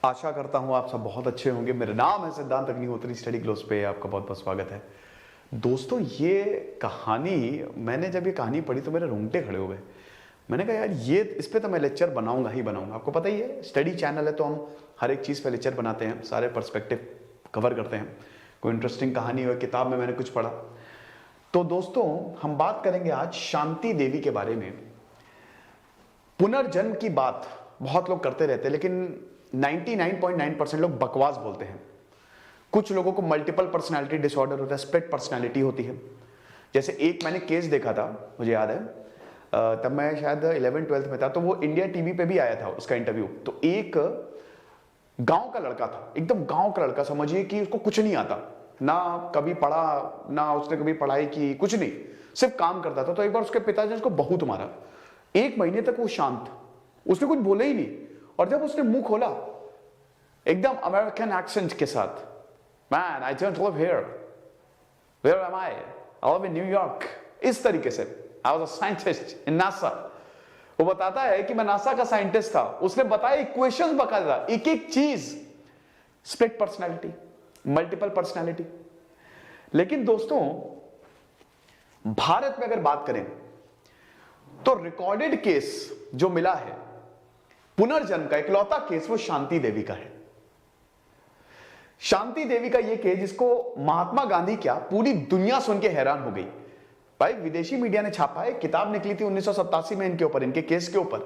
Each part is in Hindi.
आशा करता हूँ आप सब बहुत अच्छे होंगे। मेरा नाम है सिद्धांत अग्निहोत्री, स्टडी ग्लोस पे आपका बहुत बहुत स्वागत है। दोस्तों, ये कहानी मैंने जब ये कहानी पढ़ी तो मेरे रोंगटे खड़े हो गए। मैंने कहा यार ये इस पे तो मैं लेक्चर बनाऊंगा ही बनाऊंगा। आपको पता ही है, स्टडी चैनल है तो हम हर एक चीज़ पे लेक्चर बनाते हैं, सारे पर्सपेक्टिव कवर करते हैं। कोई इंटरेस्टिंग कहानी हो, किताब में मैंने कुछ पढ़ा। तो दोस्तों, हम बात करेंगे आज शांति देवी के बारे में। पुनर्जन्म की बात बहुत लोग करते रहते हैं, लेकिन 99.9% लोग बकवास बोलते हैं। कुछ लोगों को मल्टीपल पर्सनालिटी डिसऑर्डर होता है, स्प्लिट पर्सनालिटी होती है। जैसे एक मैंने केस देखा था, मुझे याद है, तब मैं शायद 11th-12th में था, तो वो इंडिया टीवी पे भी आया था उसका इंटरव्यू। तो एक गांव का लड़का था, एकदम गांव का लड़का, समझिए कि उसको कुछ नहीं आता, ना कभी पढ़ा, ना उसने कभी पढ़ाई की, कुछ नहीं, सिर्फ काम करता था। तो एक बार उसके पिताजी ने उसको बहुत मारा। 1 महीने तक वो शांत, उसने कुछ बोला ही नहीं। और जब उसने मुंह खोला एकदम अमेरिकन एक्सेंट के साथ, man I don't live here, where am I live in New York, इस तरीके से, I was a scientist in NASA. वो बताता है कि मैं नासा का साइंटिस्ट था। उसने बताया इक्वेशंस बकायदा, एक एक चीज। Split personality, multiple personality. लेकिन दोस्तों, भारत में अगर बात करें तो रिकॉर्डेड केस जो मिला है पुनर्जन्म का, इकलौता केस वो शांति देवी का है। शांति देवी का ये केस, जिसको महात्मा गांधी क्या पूरी दुनिया सुन के हैरान हो गई। भाई, विदेशी मीडिया ने छापा है, किताब निकली थी 1987 में इनके ऊपर, इनके केस के ऊपर।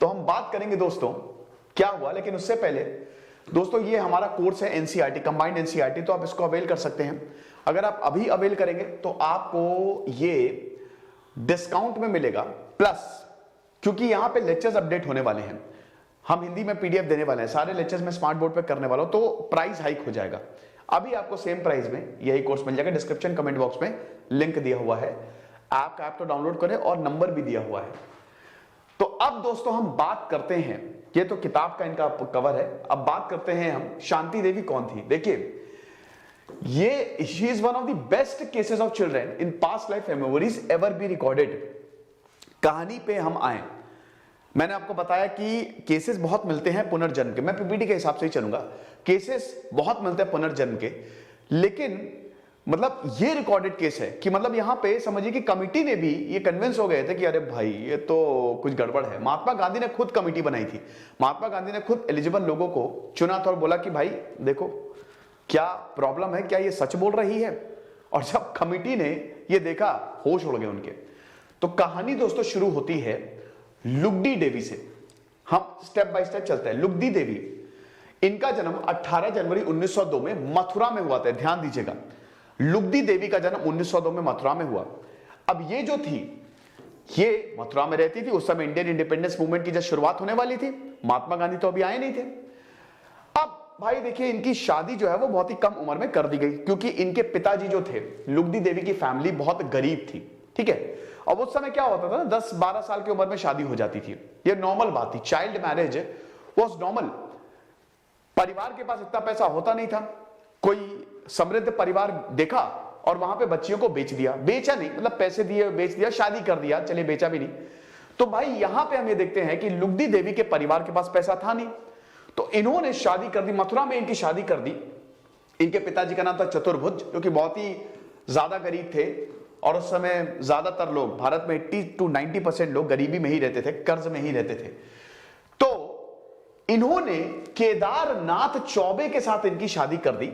तो हम बात करेंगे दोस्तों क्या हुआ। लेकिन उससे पहले दोस्तों, ये हमारा कोर्स है एनसीईआरटी, कंबाइंड एनसीईआरटी, तो आप इसको अवेल कर सकते हैं। अगर आप अभी अवेल करेंगे तो आपको ये डिस्काउंट में मिलेगा, प्लस क्योंकि यहां पे लेक्चर्स अपडेट होने वाले हैं, हम हिंदी में पीडीएफ देने वाले हैं, सारे लेक्चर्स में स्मार्ट बोर्ड पे करने वाला हूं, तो प्राइस हाइक हो जाएगा। अभी आपको सेम प्राइस में यही कोर्स मिल जाएगा। डिस्क्रिप्शन कमेंट बॉक्स में लिंक दिया हुआ है, आपका ऐप तो डाउनलोड करें, और नंबर भी दिया हुआ है। तो अब दोस्तों हम बात करते हैं, ये तो किताब का इनका कवर है, अब बात करते हैं हम शांति देवी कौन थी। देखिए, ये she is one of the best cases of children in past life memories ever be recorded. कहानी पे हम आए, मैंने आपको बताया कि केसेस बहुत मिलते हैं पुनर्जन्म के, मैं पीपीटी के हिसाब से ही चलूंगा। केसेस बहुत मिलते हैं पुनर्जन्म के, लेकिन मतलब ये रिकॉर्डेड केस है कि मतलब यहां पे समझिए कि कमिटी ने भी ये कन्विंस हो गए थे कि अरे भाई ये तो कुछ गड़बड़ है। महात्मा गांधी ने खुद कमिटी बनाई थी, महात्मा गांधी ने खुद एलिजिबल लोगों को चुना था और बोला कि भाई देखो क्या प्रॉब्लम है, क्या ये सच बोल रही है। और जब कमिटी ने ये देखा, होश उड़ गए उनके। तो कहानी दोस्तों शुरू होती है लुगदी देवी से। हम स्टेप बाय स्टेप चलते हैं। लुगदी देवी, इनका जन्म 18 जनवरी 1902 में मथुरा में हुआ था। ध्यान दीजिएगा, लुगदी देवी का जन्म 1902 में मथुरा में हुआ। अब ये जो थी, ये मथुरा में रहती थी। उस समय इंडियन इंडिपेंडेंस मूवमेंट की जब शुरुआत होने वाली थी, महात्मा गांधी तो अभी आए नहीं थे। अब भाई देखिए, इनकी शादी जो है वो बहुत ही कम उम्र में कर दी गई, क्योंकि इनके पिताजी जो थे, लुगदी देवी की फैमिली बहुत गरीब थी, ठीक है। अब उस समय क्या होता था ना, 10-12 साल की उम्र में शादी हो जाती थी, ये नॉर्मल बात थी। Child marriage was normal. परिवार के पास इतना पैसा होता नहीं था। कोई समृद्ध परिवार देखा और वहां पे बच्चियों को बेच दिया, बेचा नहीं मतलब पैसे दिए बेच दिया, शादी कर दिया, चलिए बेचा भी नहीं। तो भाई यहां पे हम ये देखते हैं कि लुगदी देवी के परिवार के पास पैसा था नहीं, तो इन्होंने शादी कर दी, मथुरा में इनकी शादी कर दी। इनके पिताजी का नाम था चतुर्भुज, जो कि बहुत ही ज्यादा गरीब थे। और उस समय ज्यादातर लोग भारत में 80-90% लोग गरीबी में ही रहते थे, कर्ज में ही रहते थे। तो इन्होंने केदारनाथ चौबे के साथ इनकी शादी कर दी,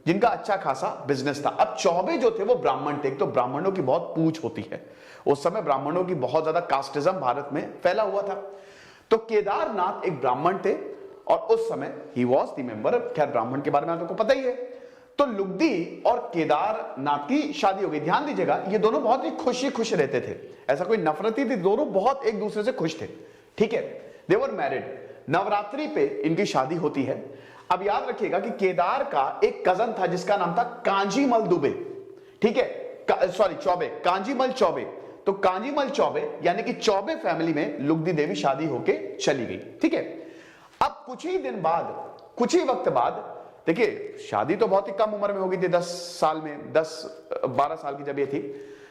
जिनका अच्छा खासा बिजनेस था। अब चौबे जो थे वो ब्राह्मण थे, तो ब्राह्मणों की बहुत पूछ होती है। उस समय ब्राह्मणों की बहुत ज्यादा कास्टिज्म भारत में फैला हुआ था। तो केदारनाथ एक ब्राह्मण थे और उस समय ही वॉज द मेंबर। खैर, ब्राह्मण के बारे में आपको पता ही है। तो लुगदी और केदारनाथ की शादी हो गई। ध्यान दीजिएगा, ये दोनों बहुत ही खुश रहते थे, ऐसा कोई नफरती थी, दोनों बहुत एक दूसरे से खुश थे, ठीक है। दे वर मैरिड। नवरात्रि पे इनकी शादी होती है। अब याद रखिएगा कि केदार का एक कजन था जिसका नाम था कांजीमल दुबे, ठीक है, सॉरी चौबे, कांजीमल चौबे। तो कांजीमल चौबे यानी कि चौबे फैमिली में लुगदी देवी शादी होके चली गई, ठीक है। अब कुछ ही दिन बाद, कुछ ही वक्त बाद, देखिए शादी तो बहुत ही कम उम्र में हो गई थी, 10 साल में, 10-12 साल की जब ये थी।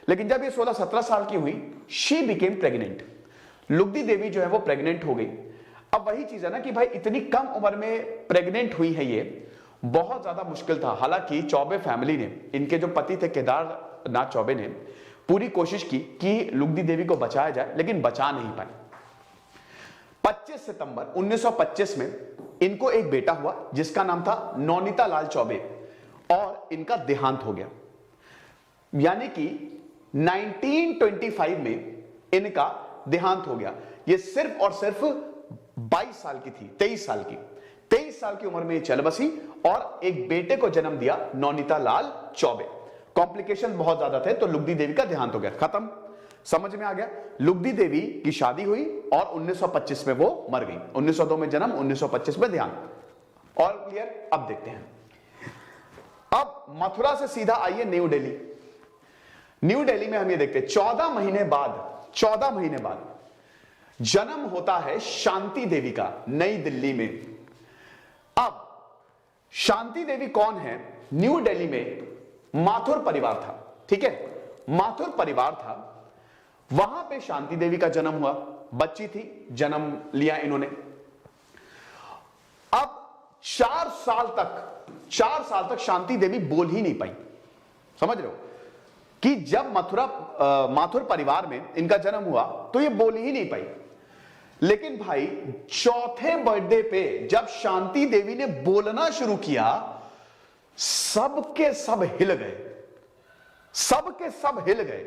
लेकिन जब ये 16-17 साल की हुई, शी बिकेम प्रेग्नेंट। लुगदी देवी जो है वो प्रेग्नेंट हो गई। अब वही चीज है ना कि भाई इतनी कम उम्र में प्रेग्नेंट हुई है, ये बहुत ज्यादा मुश्किल था। हालांकि चौबे फैमिली ने, इनके जो पति थे केदारनाथ चौबे ने पूरी कोशिश की कि लुगदी देवी को बचाया जाए, लेकिन बचा नहीं पाए। 25 सितंबर 1925 में इनको एक बेटा हुआ जिसका नाम था नौनीता लाल चौबे, और इनका देहांत हो गया। यानी कि 1925 में इनका देहांत हो गया। ये सिर्फ और सिर्फ 22 साल की थी, 23 साल की, 23 साल की उम्र में ये चल बसी और एक बेटे को जन्म दिया नौनीता लाल चौबे। कॉम्प्लिकेशन बहुत ज्यादा थे तो लुगदी देवी का देहांत हो गया। खत्म, समझ में आ गया। लुगदी देवी की शादी हुई और 1925 में वो मर गई। 1902 में जन्म, 1925 में देहांत। All clear? अब देखते हैं। अब मथुरा से सीधा आइए न्यू दिल्ली। न्यू दिल्ली में हम ये देखते हैं 14 महीने बाद जन्म होता है शांति देवी का नई दिल्ली में। अब शांति देवी कौन है? न्यू दिल्ली में माथुर परिवार था, ठीक है, माथुर परिवार था, वहां पे शांति देवी का जन्म हुआ। बच्ची थी, जन्म लिया इन्होंने। अब 4 साल तक शांति देवी बोल ही नहीं पाई। समझ रहे हो कि जब माथुर परिवार में इनका जन्म हुआ तो ये बोल ही नहीं पाई। लेकिन भाई चौथे बर्थडे पे जब शांति देवी ने बोलना शुरू किया, सबके सब हिल गए।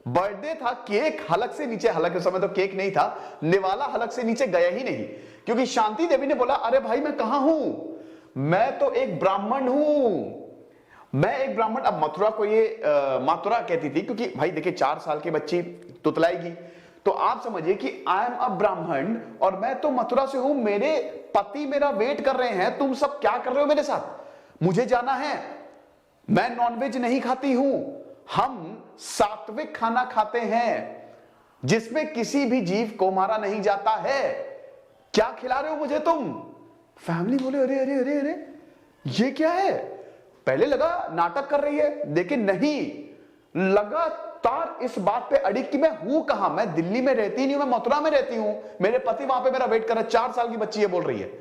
बर्थडे था, केक हलक से नीचे, हालांकि उस समय तो केक नहीं था, निवाला हलक से नीचे गया ही नहीं, क्योंकि शांति देवी ने बोला, अरे भाई मैं कहां हूं, मैं तो एक ब्राह्मण हूं, मैं एक ब्राह्मण। अब मथुरा को ये मातुरा कहती थी, क्योंकि भाई देखिए 4 साल की बच्ची तुतलाएगी, तो आप समझिए कि आई एम अ ब्राह्मण और मैं तो मथुरा से हूं, मेरे पति मेरा वेट कर रहे हैं, तुम सब क्या कर रहे हो मेरे साथ, मुझे जाना है, मैं नॉनवेज नहीं खाती हूं, हम सात्विक खाना खाते हैं जिसमें किसी भी जीव को मारा नहीं जाता है, क्या खिला रहे हो मुझे तुम? फैमिली बोले अरे अरे अरे अरे ये क्या है? पहले लगा नाटक कर रही है, लेकिन नहीं, लगातार इस बात पे अड़ी कि मैं हूं कहां, मैं दिल्ली में रहती नहीं हूं, मैं मथुरा में रहती हूं, मेरे पति वहां पे मेरा वेट कर रहे हैं, 4 साल की बच्ची ये बोल रही है।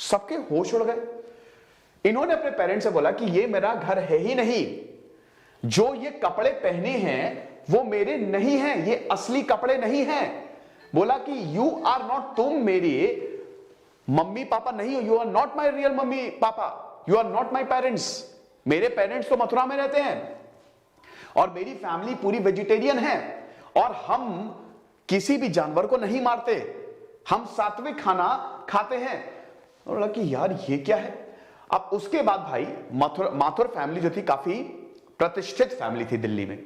सबके होश उड़ गए। इन्होंने अपने पेरेंट्स से बोला कि ये मेरा घर है ही नहीं, जो ये कपड़े पहने हैं वो मेरे नहीं हैं, ये असली कपड़े नहीं हैं। बोला कि यू आर नॉट, तुम मेरी मम्मी पापा नहीं हो, you are not my real mummy papa, you are not my parents. मेरे पेरेंट्स तो मथुरा में रहते हैं और मेरी फैमिली पूरी वेजिटेरियन है और हम किसी भी जानवर को नहीं मारते, हम सात्विक खाना खाते हैं। और बोला कि यार ये क्या है। अब उसके बाद भाई माथुर फैमिली जो थी काफी प्रतिष्ठित फैमिली थी दिल्ली में,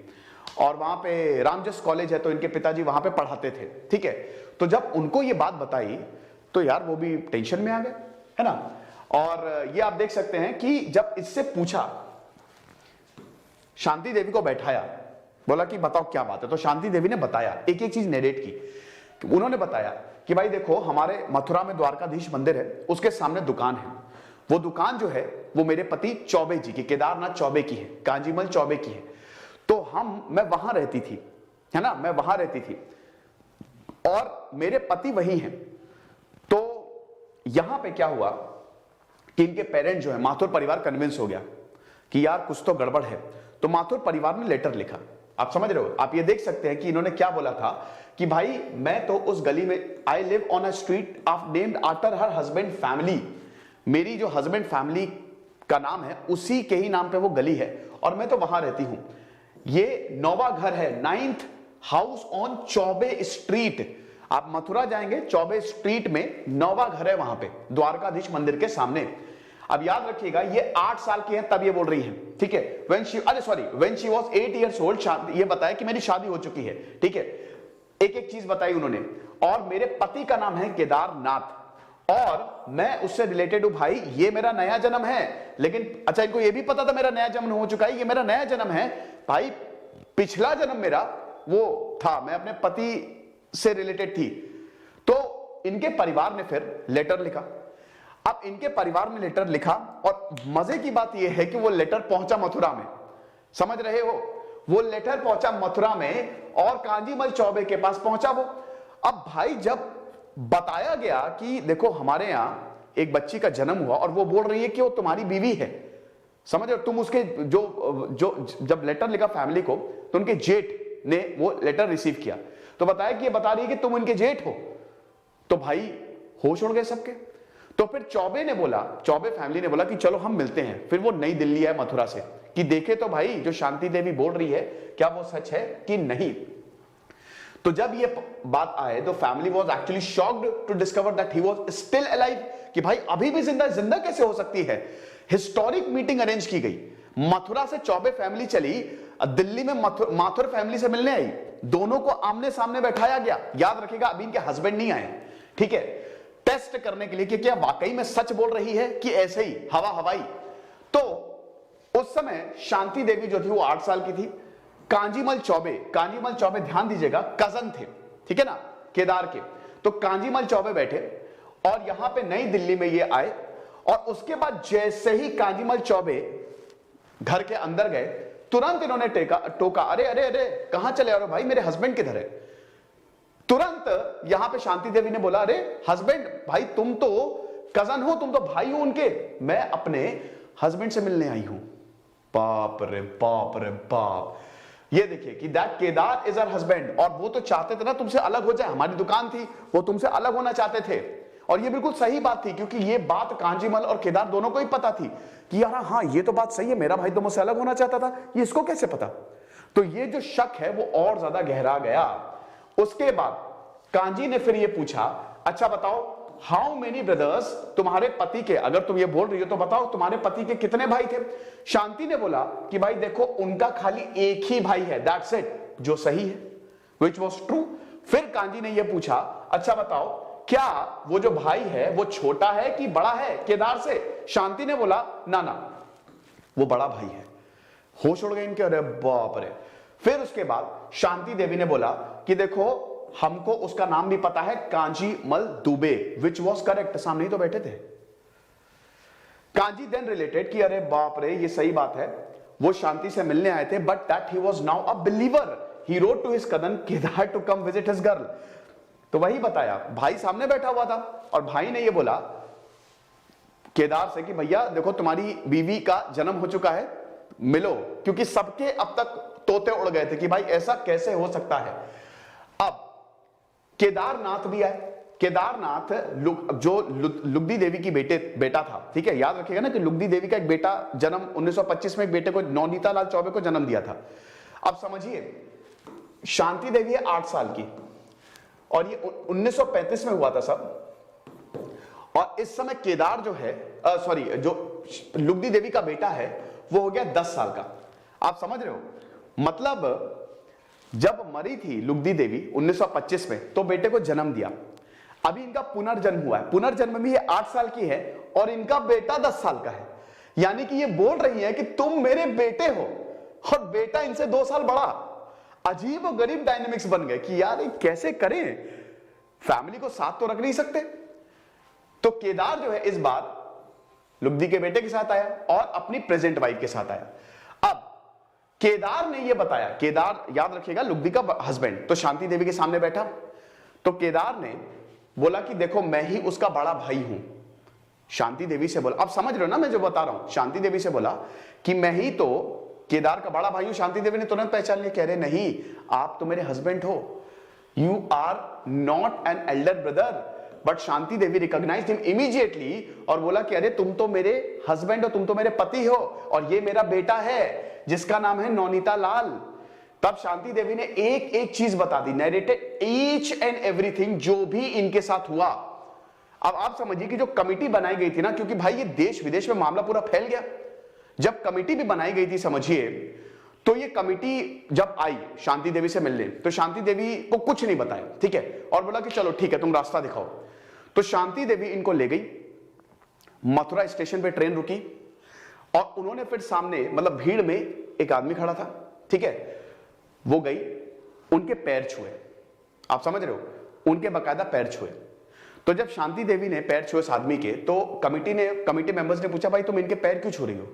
और वहां पे रामजस कॉलेज है तो इनके पिताजी वहां पे पढ़ाते थे, ठीक है। तो जब उनको ये बात बताई तो यार वो भी टेंशन में आ गए, है ना। और ये आप देख सकते हैं कि जब इससे पूछा, शांति देवी को बैठाया, बोला कि बताओ क्या बात है, तो शांति देवी ने बताया, एक एक चीज नरेट की। उन्होंने बताया कि भाई देखो, हमारे मथुरा में द्वारकाधीश मंदिर है, उसके सामने दुकान है, वो दुकान जो है वो मेरे पति चौबे जी की, केदारनाथ चौबे की है, कांजीमल चौबे की है। तो मैं वहां रहती थी, है ना, मैं वहां रहती थी और मेरे पति वही हैं। तो यहां पे क्या हुआ कि इनके पेरेंट जो है, माथुर परिवार कन्विंस हो गया कि यार कुछ तो गड़बड़ है। तो माथुर परिवार ने लेटर लिखा। आप समझ रहे हो, आप ये देख सकते हैं कि इन्होंने क्या बोला था कि भाई मैं तो उस गली में, I live on a street of named after her husband family, मेरी जो हस्बैंड फैमिली का नाम है उसी के ही नाम पे वो गली है और मैं तो वहां रहती हूं। ये नौवा घर है, 9th house on Choubey street. आप मथुरा जाएंगे, चौबे स्ट्रीट में नौवा घर है, वहां पे द्वारकाधीश मंदिर के सामने। अब याद रखिएगा, ये 8 साल की है तब ये बोल रही है, ठीक है। When she was 8 years old, ये बताया कि मेरी शादी हो चुकी है, ठीक है। एक एक चीज बताई उन्होंने। और मेरे पति का नाम है केदारनाथ और मैं उससे रिलेटेड हूं भाई, ये मेरा नया जन्म है। लेकिन अच्छा, इनको ये भी पता था मेरा नया जन्म हो चुका है, ये मेरा नया जन्म है भाई, पिछला जन्म मेरा वो था, मैं अपने पति से रिलेटेड थी। तो इनके परिवार ने फिर लेटर लिखा। अब इनके परिवार ने लेटर लिखा और मजे की बात यह है कि वो लेटर पहुंचा मथुरा में, समझ रहे हो, वो लेटर पहुंचा मथुरा में और कांजीमल चौबे के पास पहुंचा वो। अब भाई जब बताया गया कि देखो हमारे यहां एक बच्ची का जन्म हुआ और वो बोल रही है कि वो तुम्हारी बीवी है, समझ रहे हो? तुम उसके जो जो जब लेटर लिखा फैमिली को तो उनके जेठ ने वो लेटर रिसीव किया, तो बताया कि ये बता रही है कि तुम उनके जेठ हो। तो भाई होश उड़ गए सबके। तो फिर चौबे ने बोला, चौबे फैमिली ने बोला कि चलो हम मिलते हैं। फिर वो नई दिल्ली आए मथुरा से कि देखे तो भाई जो शांति देवी बोल रही है क्या वो सच है कि नहीं। तो जब ये बात आए तो family was actually shocked to discover that he was still alive, कि भाई अभी भी जिंदा कैसे हो सकती है। हिस्टोरिक मीटिंग अरेंज की गई, मथुरा से चौबे फैमिली चली दिल्ली में माथुर फैमिली से मिलने आई, दोनों को आमने सामने बैठाया गया। याद रखिएगा अभी इनके हस्बैंड नहीं आए, ठीक है, टेस्ट करने के लिए कि क्या वाकई में सच बोल रही है कि ऐसे ही हवा हवाई। तो उस समय शांति देवी जो थी वो 8 साल की थी। कांजीमल चौबे ध्यान दीजिएगा कजन थे, ठीक है ना, केदार के। तो कांजीमल चौबे बैठे और यहां पे नई दिल्ली में ये आए और उसके बाद जैसे ही कांजीमल चौबे घर के अंदर गए तुरंत इन्होंने टोका, अरे अरे अरे कहां चले आ रहे हो भाई, मेरे हस्बैंड किधर है। तुरंत यहां पे शांति देवी ने बोला, अरे हस्बैंड भाई तुम तो कजन हो, तुम तो भाई हो उनके, मैं अपने हस्बैंड से मिलने आई हूं। बाप रे बाप रे बाप। ये देखिए कि that Kedar is our husband, और वो तो चाहते थे ना तुमसे अलग हो जाए, हमारी दुकान थी, वो तुमसे अलग होना चाहते थे। और ये बिल्कुल सही बात थी क्योंकि ये बात कांजीमल और केदार दोनों को ही पता थी कि यार हाँ ये तो बात सही है, मेरा भाई तो मुझसे अलग होना चाहता था, ये इसको कैसे पता। तो ये जो शक है वो और ज्यादा गहरा गया। उसके बाद कांजी ने फिर ये पूछा, अच्छा बताओ हाउ मेनी ब्रदर्स, तुम्हारे पति के, अगर तुम ये बोल रही हो तो बताओ तुम्हारे पति के कितने भाई थे। शांति ने बोला कि भाई देखो उनका खाली एक ही भाई है, दैट्स इट, जो सही है, which was true। फिर कांजी ने ये पूछा, अच्छा बताओ क्या वो जो भाई है वो छोटा है कि बड़ा है केदार से। शांति ने बोला ना ना वो बड़ा भाई है। होश उड़ गए इनके, अरे बाप रे। फिर उसके बाद शांति देवी ने बोला कि देखो हमको उसका नाम भी पता है, Kanjimal Dubey, which was correct, सामने ही तो बैठे थे। कांजी देन रिलेटेड कि अरे बाप रे ये सही बात है, वो शांति से मिलने आए थे but that he was now a believer, he wrote to his cousin Kedar to come visit his girl. तो वही बताया, भाई सामने बैठा हुआ था और भाई ने ये बोला केदार से कि भैया देखो तुम्हारी बीवी का जन्म हो चुका है, मिलो, क्योंकि सबके अब तक तोते उड़ गए थे कि भाई ऐसा कैसे हो सकता है। अब केदारनाथ भी आए। केदारनाथ जो लुगदी देवी की बेटा था, ठीक है, याद रखिएगा ना कि लुगदी देवी का एक बेटा जन्म 1925 में एक बेटे को नौनीता लाल चौबे को जन्म दिया था। अब समझिए शांति देवी है 8 साल की और ये 1935 में हुआ था सब, और इस समय केदार जो है सॉरी जो लुगदी देवी का बेटा है वो हो गया 10 साल का। आप समझ रहे हो, मतलब जब मरी थी लुगदी देवी 1925 में तो बेटे को जन्म दिया, अभी इनका पुनर्जन्म हुआ है, पुनर्जन्म भी ये 8 साल की है और इनका बेटा 10 साल का है। यानी कि ये बोल रही है कि तुम मेरे बेटे हो और बेटा इनसे 2 साल बड़ा। अजीब और गरीब डायनेमिक्स बन गए कि यार ये कैसे करें, फैमिली को साथ तो रख नहीं सकते। तो केदार जो है इस बार लुगदी के बेटे के साथ आया और अपनी प्रेजेंट वाइफ के साथ आया। अब केदार ने यह बताया, केदार याद रखिएगा लुगदी का हस्बैंड, तो शांति देवी के सामने बैठा, तो केदार ने बोला कि देखो मैं ही उसका बड़ा भाई हूं। शांति देवी से बोला, अब समझ रहे हो ना मैं जो बता रहा हूं, शांति देवी से बोला कि मैं ही तो केदार का बड़ा भाई हूं। शांति देवी ने तुरंत पहचान लिया, कह रहे नहीं आप तो मेरे हस्बैंड हो, you are not an elder brother. But Shanti Devi recognised him immediately और बोला कि अरे तुम तो मेरे हस्बैंड हो, तुम तो मेरे पति हो और ये मेरा बेटा है जिसका नाम है नौनीता लाल। तब शांति देवी ने एक एक चीज बता दी, नैरेटेड ईच एंड एवरीथिंग जो भी इनके साथ हुआ। अब आप समझिए कि जो कमिटी बनाई गई थी ना, क्योंकि भाई ये देश विदेश में मामला पूरा फैल गया, जब कमिटी भी बनाई गई थी समझिए, तो ये कमिटी जब आई शांति देवी से मिलने तो शांति देवी को कुछ नहीं बताया, ठीक है, और बोला कि चलो ठीक है तुम रास्ता दिखाओ। तो शांति देवी इनको ले गई, मथुरा स्टेशन पे ट्रेन रुकी और उन्होंने फिर सामने मतलब भीड़ में एक आदमी खड़ा था, ठीक है, वो गई उनके पैर छुए। आप समझ रहे हो, उनके बकायदा पैर छुए। तो जब शांति देवी ने पैर छुए उस आदमी के, तो कमिटी मेंबर्स ने पूछा भाई तुम इनके पैर क्यों छू रही हो।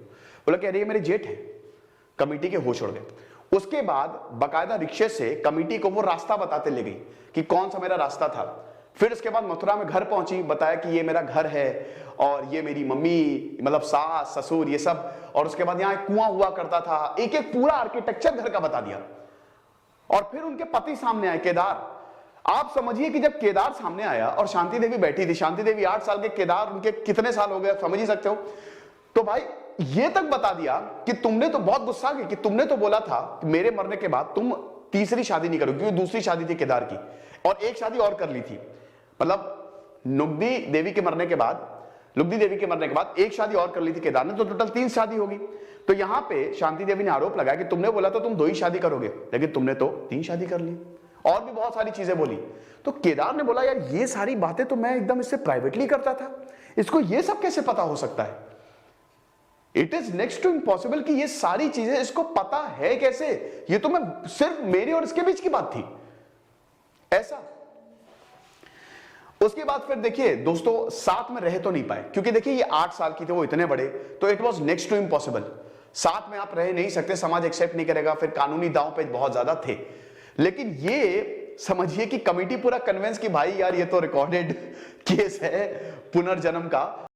बोला कि अरे ये मेरे जेठ है। कमिटी के होश उड़ गए। उसके बाद बकायदा रिक्शे से कमिटी को वो रास्ता बताते ले गई कि कौन सा मेरा रास्ता था। फिर उसके बाद मथुरा में घर पहुंची, बताया कि ये मेरा घर है और ये मेरी मम्मी, मतलब सास ससुर ये सब, और उसके बाद यहाँ एक कुआं हुआ करता था, एक एक पूरा आर्किटेक्चर घर का बता दिया। और फिर उनके पति सामने आए, केदार। आप समझिए कि जब केदार सामने आया और शांति देवी बैठी थी, शांति देवी 8 साल के, केदार उनके कितने साल हो गए समझ ही सकते हो। तो भाई ये तक बता दिया कि तुमने तो बहुत गुस्सा किया कि तुमने तो बोला था कि मेरे मरने के बाद तुम तीसरी शादी नहीं करोगे, क्योंकि दूसरी शादी थी केदार की और एक शादी और कर ली थी। मतलब लुगदी देवी के मरने के बाद एक शादी और कर ली थी केदार ने, तो टोटल 3 शादी होगी। तो यहां पे शांति देवी ने आरोप लगाया कि तुमने बोला तो तुम 2 ही शादी करोगे, लेकिन तुमने तो 3 शादी कर ली, और भी बहुत सारी चीजें बोली। तो केदार ने बोला यार ये सारी बातें तो मैं एकदम इससे प्राइवेटली करता था, इसको ये सब कैसे पता हो सकता है? It is next to impossible कि ये सारी चीजें इसको पता है कैसे, ये तो मैं सिर्फ मेरी और इसके बीच की बात थी, ऐसा। उसके बाद फिर देखिए दोस्तों, साथ में रह तो नहीं पाए, क्योंकि देखिए ये 8 साल की थे, वो इतने बड़े, तो it was next to impossible. साथ में आप रह नहीं सकते, समाज एक्सेप्ट नहीं करेगा, फिर कानूनी दांव पे बहुत ज्यादा थे। लेकिन ये समझिए कि कमिटी पूरा कन्विंस की भाई यार ये तो रिकॉर्डेड केस है पुनर्जन्म का,